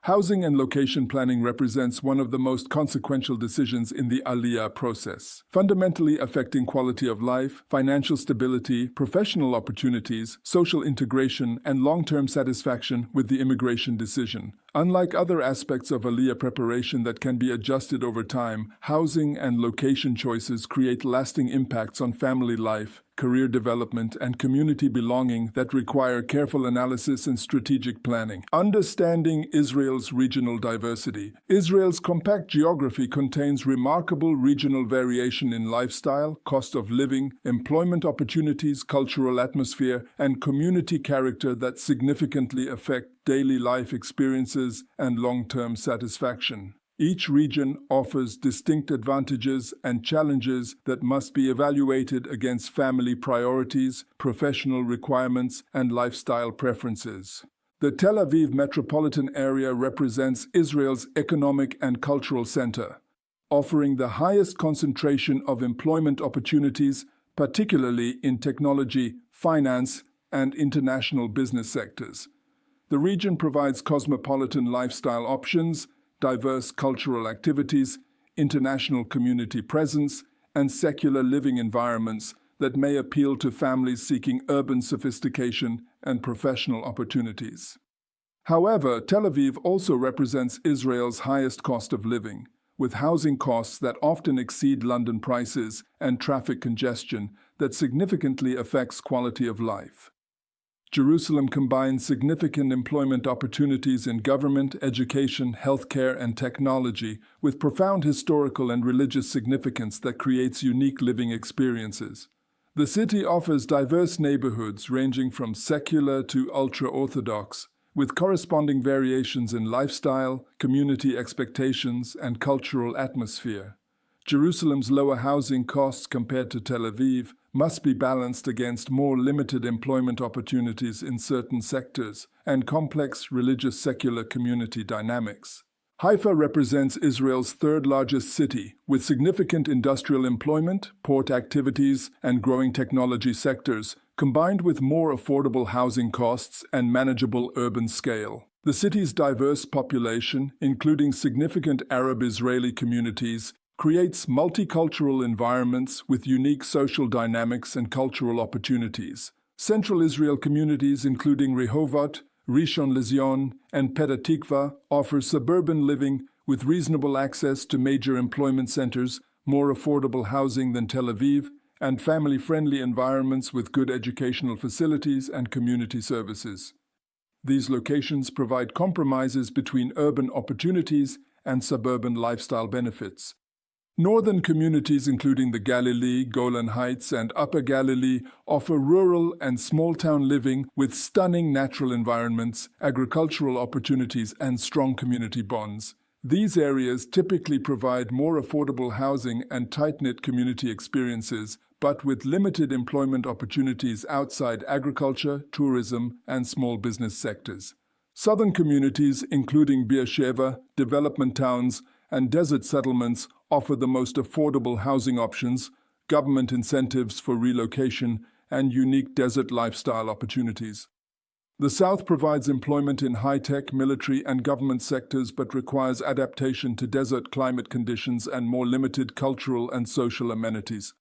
Housing and location planning represents one of the most consequential decisions in the Aliyah process, fundamentally affecting quality of life, financial stability, professional opportunities, social integration, and long-term satisfaction with the immigration decision. Unlike other aspects of Aliyah preparation that can be adjusted over time, housing and location choices create lasting impacts on family life, career development, and community belonging that require careful analysis and strategic planning. Understanding Israel's regional diversity. Israel's compact geography contains remarkable regional variation in lifestyle, cost of living, employment opportunities, cultural atmosphere, and community character that significantly affect daily life experiences and long-term satisfaction. Each region offers distinct advantages and challenges that must be evaluated against family priorities, professional requirements, and lifestyle preferences. The Tel Aviv metropolitan area represents Israel's economic and cultural center, offering the highest concentration of employment opportunities, particularly in technology, finance, and international business sectors. The region provides cosmopolitan lifestyle options, diverse cultural activities, international community presence, and secular living environments that may appeal to families seeking urban sophistication and professional opportunities. However, Tel Aviv also represents Israel's highest cost of living, with housing costs that often exceed London prices and traffic congestion that significantly affects quality of life. Jerusalem combines significant employment opportunities in government, education, healthcare, and technology with profound historical and religious significance that creates unique living experiences. The city offers diverse neighborhoods ranging from secular to ultra-Orthodox, with corresponding variations in lifestyle, community expectations, and cultural atmosphere. Jerusalem's lower housing costs compared to Tel Aviv must be balanced against more limited employment opportunities in certain sectors and complex religious secular community dynamics. Haifa represents Israel's third-largest city, with significant industrial employment, port activities, and growing technology sectors, combined with more affordable housing costs and manageable urban scale. The city's diverse population, including significant Arab-Israeli communities, creates multicultural environments with unique social dynamics and cultural opportunities. Central Israel communities including Rehovot, Rishon LeZion, and Petah Tikva offer suburban living with reasonable access to major employment centers, more affordable housing than Tel Aviv, and family-friendly environments with good educational facilities and community services. These locations provide compromises between urban opportunities and suburban lifestyle benefits. Northern communities including the Galilee, Golan Heights, and Upper Galilee offer rural and small-town living with stunning natural environments, agricultural opportunities, and strong community bonds. These areas typically provide more affordable housing and tight-knit community experiences, but with limited employment opportunities outside agriculture, tourism, and small business sectors. Southern communities, including Beersheba, development towns, and desert settlements, offer the most affordable housing options, government incentives for relocation, and unique desert lifestyle opportunities. The South provides employment in high-tech, military, and government sectors but requires adaptation to desert climate conditions and more limited cultural and social amenities.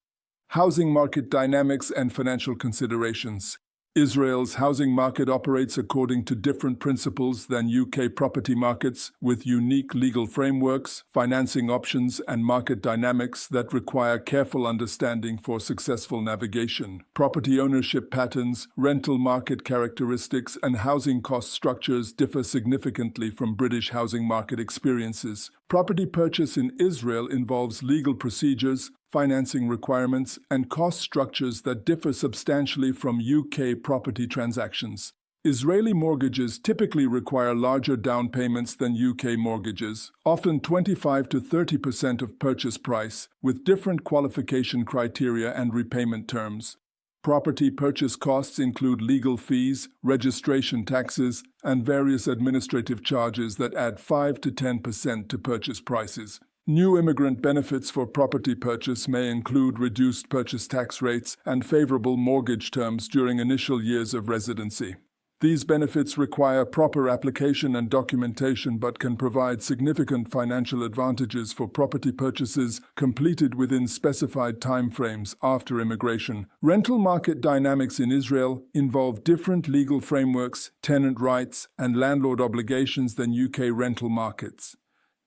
Housing market dynamics and financial considerations. Israel's housing market operates according to different principles than UK property markets, with unique legal frameworks, financing options, and market dynamics that require careful understanding for successful navigation. Property ownership patterns, rental market characteristics, and housing cost structures differ significantly from British housing market experiences. Property purchase in Israel involves legal procedures, financing requirements, and cost structures that differ substantially from UK property transactions. Israeli mortgages typically require larger down payments than UK mortgages, often 25 to 30% of purchase price, with different qualification criteria and repayment terms. Property purchase costs include legal fees, registration taxes, and various administrative charges that add 5 to 10% to purchase prices. New immigrant benefits for property purchase may include reduced purchase tax rates and favorable mortgage terms during initial years of residency. These benefits require proper application and documentation but can provide significant financial advantages for property purchases completed within specified timeframes after immigration. Rental market dynamics in Israel involve different legal frameworks, tenant rights, and landlord obligations than UK rental markets.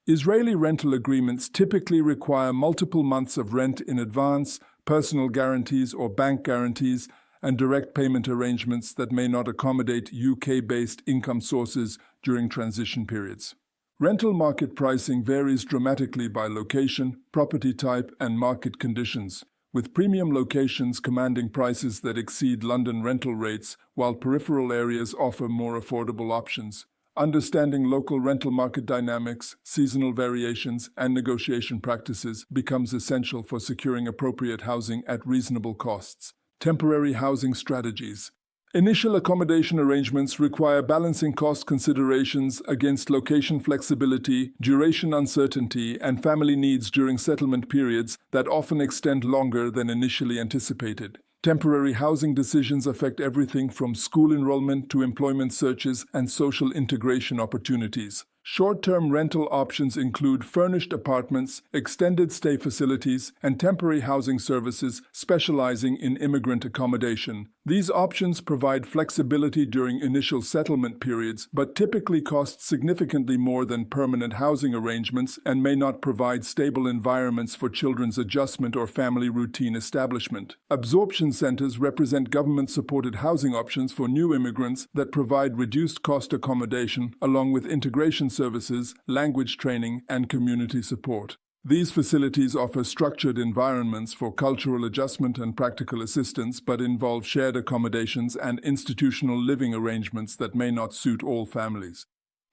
Israeli rental agreements typically require multiple months of rent in advance, personal guarantees or bank guarantees, and direct payment arrangements that may not accommodate UK-based income sources during transition periods. Rental market pricing varies dramatically by location, property type, and market conditions, with premium locations commanding prices that exceed London rental rates, while peripheral areas offer more affordable options. Understanding local rental market dynamics, seasonal variations, and negotiation practices becomes essential for securing appropriate housing at reasonable costs. Temporary housing strategies. Initial accommodation arrangements require balancing cost considerations against location flexibility, duration uncertainty, and family needs during settlement periods that often extend longer than initially anticipated. Temporary housing decisions affect everything from school enrollment to employment searches and social integration opportunities. Short-term rental options include furnished apartments, extended stay facilities, and temporary housing services specializing in immigrant accommodation. These options provide flexibility during initial settlement periods, but typically cost significantly more than permanent housing arrangements and may not provide stable environments for children's adjustment or family routine establishment. Absorption centers represent government-supported housing options for new immigrants that provide reduced-cost accommodation along with integration services, language training, and community support. These facilities offer structured environments for cultural adjustment and practical assistance, but involve shared accommodations and institutional living arrangements that may not suit all families.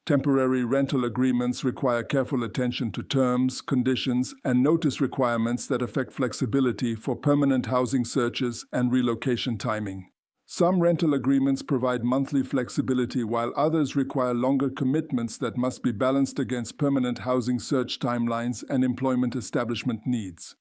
Temporary rental agreements require careful attention to terms, conditions, and notice requirements that affect flexibility for permanent housing searches and relocation timing. Some rental agreements provide monthly flexibility, while others require longer commitments that must be balanced against permanent housing search timelines and employment establishment needs.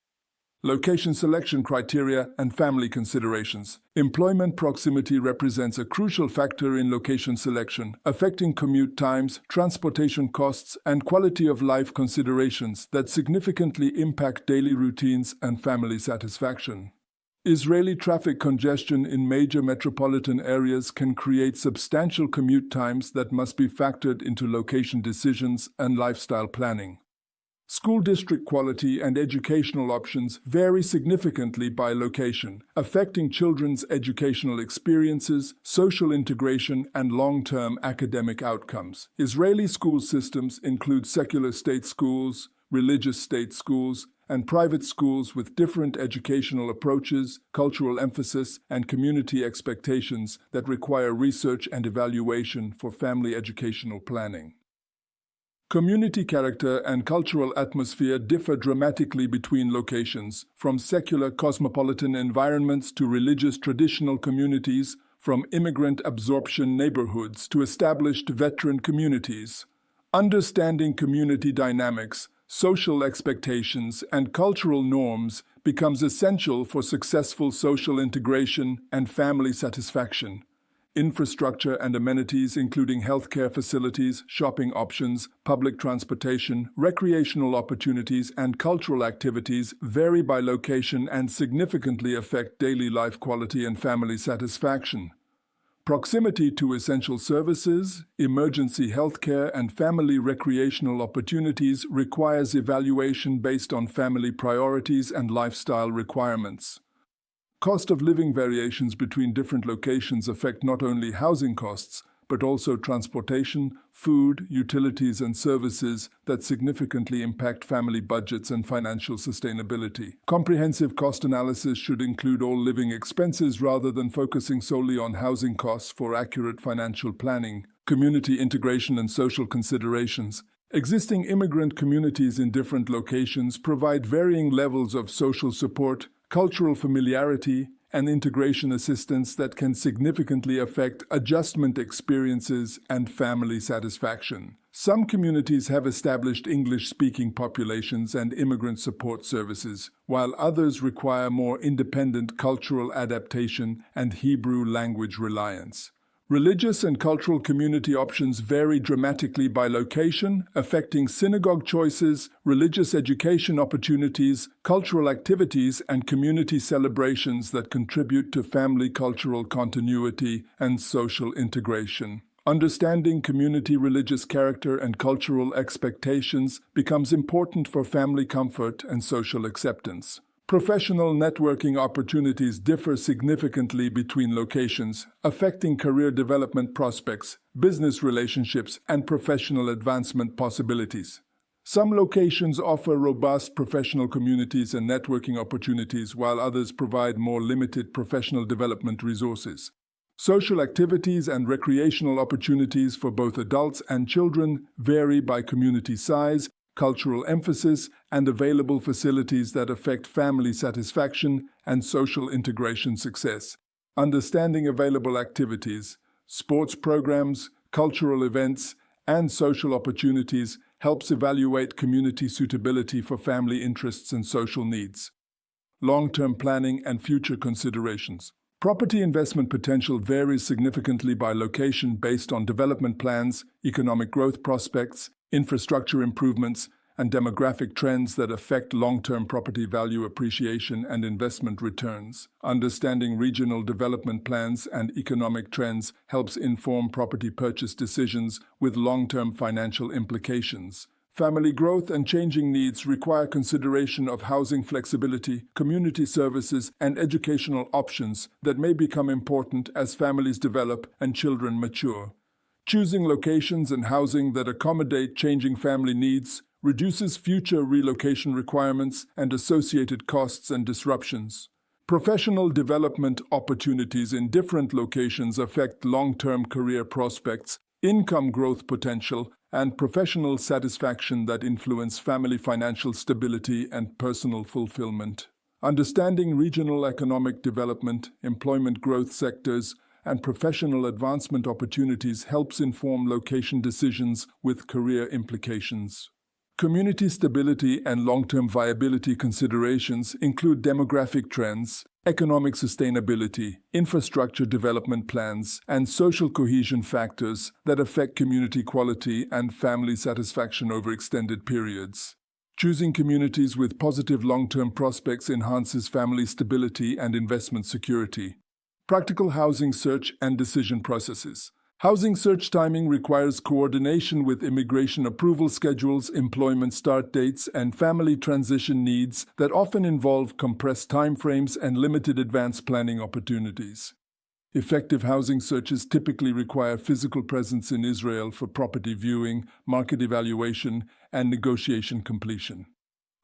Location selection criteria and family considerations. Employment proximity represents a crucial factor in location selection, affecting commute times, transportation costs, and quality of life considerations that significantly impact daily routines and family satisfaction. Israeli traffic congestion in major metropolitan areas can create substantial commute times that must be factored into location decisions and lifestyle planning. School district quality and educational options vary significantly by location, affecting children's educational experiences, social integration, and long-term academic outcomes. Israeli school systems include secular state schools, religious state schools, and private schools with different educational approaches, cultural emphasis, and community expectations that require research and evaluation for family educational planning. Community character and cultural atmosphere differ dramatically between locations, from secular cosmopolitan environments to religious traditional communities, from immigrant absorption neighborhoods to established veteran communities. Understanding community dynamics, social expectations, and cultural norms becomes essential for successful social integration and family satisfaction. Infrastructure and amenities, including healthcare facilities, shopping options, public transportation, recreational opportunities, and cultural activities, vary by location and significantly affect daily life quality and family satisfaction. Proximity to essential services, emergency healthcare, and family recreational opportunities requires evaluation based on family priorities and lifestyle requirements. Cost of living variations between different locations affect not only housing costs, but also transportation, food, utilities, and services that significantly impact family budgets and financial sustainability. Comprehensive cost analysis should include all living expenses rather than focusing solely on housing costs for accurate financial planning. Community integration and social considerations. Existing immigrant communities in different locations provide varying levels of social support, cultural familiarity, and integration assistance that can significantly affect adjustment experiences and family satisfaction. Some communities have established English-speaking populations and immigrant support services, while others require more independent cultural adaptation and Hebrew language reliance. Religious and cultural community options vary dramatically by location, affecting synagogue choices, religious education opportunities, cultural activities, and community celebrations that contribute to family cultural continuity and social integration. Understanding community religious character and cultural expectations becomes important for family comfort and social acceptance. Professional networking opportunities differ significantly between locations, affecting career development prospects, business relationships, and professional advancement possibilities. Some locations offer robust professional communities and networking opportunities, while others provide more limited professional development resources. Social activities and recreational opportunities for both adults and children vary by community size, cultural emphasis, and available facilities that affect family satisfaction and social integration success. Understanding available activities, sports programs, cultural events, and social opportunities helps evaluate community suitability for family interests and social needs. Long-term planning and future considerations. Property investment potential varies significantly by location based on development plans, economic growth prospects, infrastructure improvements, and demographic trends that affect long-term property value appreciation and investment returns. Understanding regional development plans and economic trends helps inform property purchase decisions with long-term financial implications. Family growth and changing needs require consideration of housing flexibility, community services, and educational options that may become important as families develop and children mature. Choosing locations and housing that accommodate changing family needs reduces future relocation requirements and associated costs and disruptions. Professional development opportunities in different locations affect long-term career prospects, income growth potential, and professional satisfaction that influence family financial stability and personal fulfillment. Understanding regional economic development, employment growth sectors, and professional advancement opportunities helps inform location decisions with career implications. Community stability and long-term viability considerations include demographic trends, economic sustainability, infrastructure development plans, and social cohesion factors that affect community quality and family satisfaction over extended periods. Choosing communities with positive long-term prospects enhances family stability and investment security. Practical housing search and decision processes. Housing search timing requires coordination with immigration approval schedules, employment start dates, and family transition needs that often involve compressed timeframes and limited advance planning opportunities. Effective housing searches typically require physical presence in Israel for property viewing, market evaluation, and negotiation completion.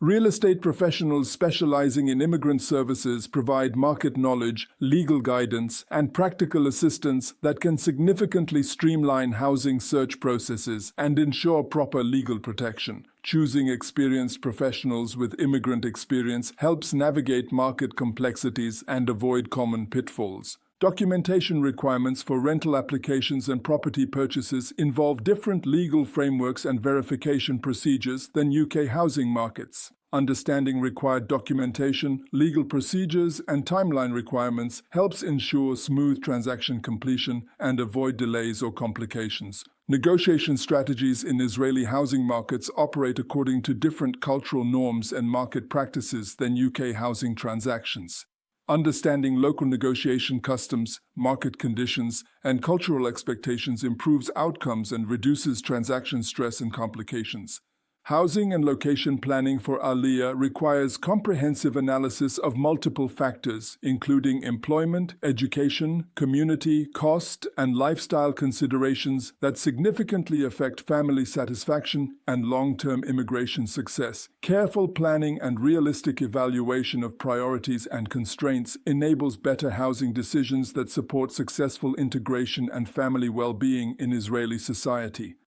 Real estate professionals specializing in immigrant services provide market knowledge, legal guidance, and practical assistance that can significantly streamline housing search processes and ensure proper legal protection. Choosing experienced professionals with immigrant experience helps navigate market complexities and avoid common pitfalls. Documentation requirements for rental applications and property purchases involve different legal frameworks and verification procedures than UK housing markets. Understanding required documentation, legal procedures, and timeline requirements helps ensure smooth transaction completion and avoid delays or complications. Negotiation strategies in Israeli housing markets operate according to different cultural norms and market practices than UK housing transactions. Understanding local negotiation customs, market conditions, and cultural expectations improves outcomes and reduces transaction stress and complications. Housing and location planning for Aliyah requires comprehensive analysis of multiple factors, including employment, education, community, cost, and lifestyle considerations that significantly affect family satisfaction and long-term immigration success. Careful planning and realistic evaluation of priorities and constraints enables better housing decisions that support successful integration and family well-being in Israeli society.